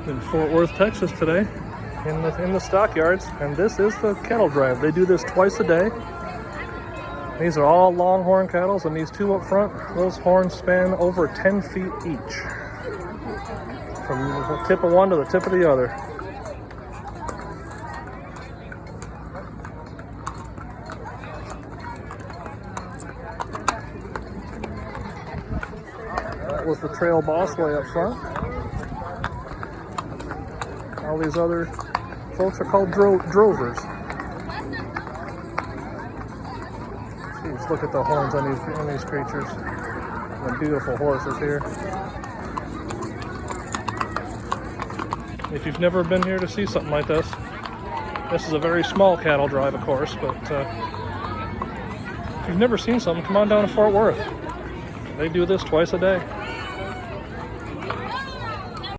in Fort Worth, Texas today, in the Stockyards, and this is the cattle drive. They do this twice a day. These are all longhorn cattle, and these two up front, those horns span over 10 feet each, from the tip of one to the tip of the other. That was the trail boss way up front. All these other folks are called drovers. Jeez, look at the horns on these creatures. The beautiful horses here. If you've never been here to see something like this is a very small cattle drive, of course, but if you've never seen something, come on down to Fort Worth. They do this twice a day.